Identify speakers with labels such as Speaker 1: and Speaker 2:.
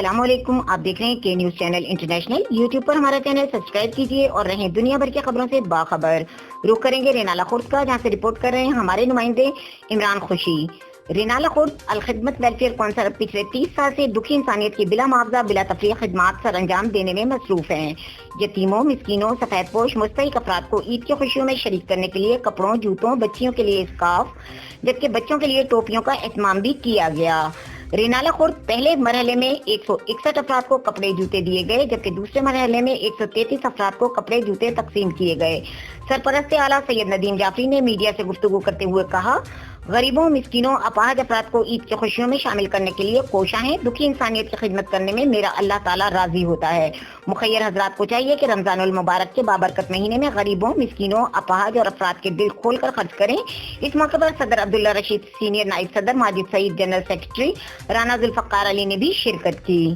Speaker 1: السلام علیکم، آپ دیکھ رہے ہیں کے نیوز چینل انٹرنیشنل۔ یوٹیوب پر ہمارا چینل سبسکرائب کیجیے اور رہیں دنیا بھر کی خبروں سے باخبر۔ رخ کریں گے رینالہ خورد کا، جہاں سے رپورٹ کر رہے ہیں ہمارے نمائندے عمران خوشی۔ رینالہ خورد الخدمت ویلفیئر کونسل پچھلے 30 سال سے دکھی انسانیت کی بلامعاوضہ بلا تفریق خدمات سر انجام دینے میں مصروف ہیں۔ یتیموں، مسکینوں، سفید پوش مستحق افراد کو عید کی خوشیوں میں شریک کرنے کے لیے کپڑوں، جوتوں، بچیوں کے لیے اسکارف، جبکہ بچوں کے لیے ٹوپیوں کا اہتمام بھی کیا گیا۔ رینالہ خورد پہلے مرحلے میں 161 افراد کو کپڑے جوتے دیے گئے، جبکہ دوسرے مرحلے میں 133 افراد کو کپڑے جوتے تقسیم کیے گئے۔ سرپرست اعلیٰ سید ندیم جعفری نے میڈیا سے گفتگو کرتے ہوئے کہا، غریبوں، مسکینوں، اپاہج افراد کو عید کی خوشیوں میں شامل کرنے کے لیے کوشاں ہیں۔ دکھی انسانیت کی خدمت کرنے میں میرا اللہ تعالیٰ راضی ہوتا ہے۔ مخیر حضرات کو چاہیے کہ رمضان المبارک کے بابرکت مہینے میں غریبوں، مسکینوں، اپاہج اور افراد کے دل کھول کر خرچ کریں۔ اس موقع پر صدر عبداللہ رشید، سینئر نائب صدر ماجد سعید، جنرل سیکرٹری رانا ذوالفقار علی نے بھی شرکت کی۔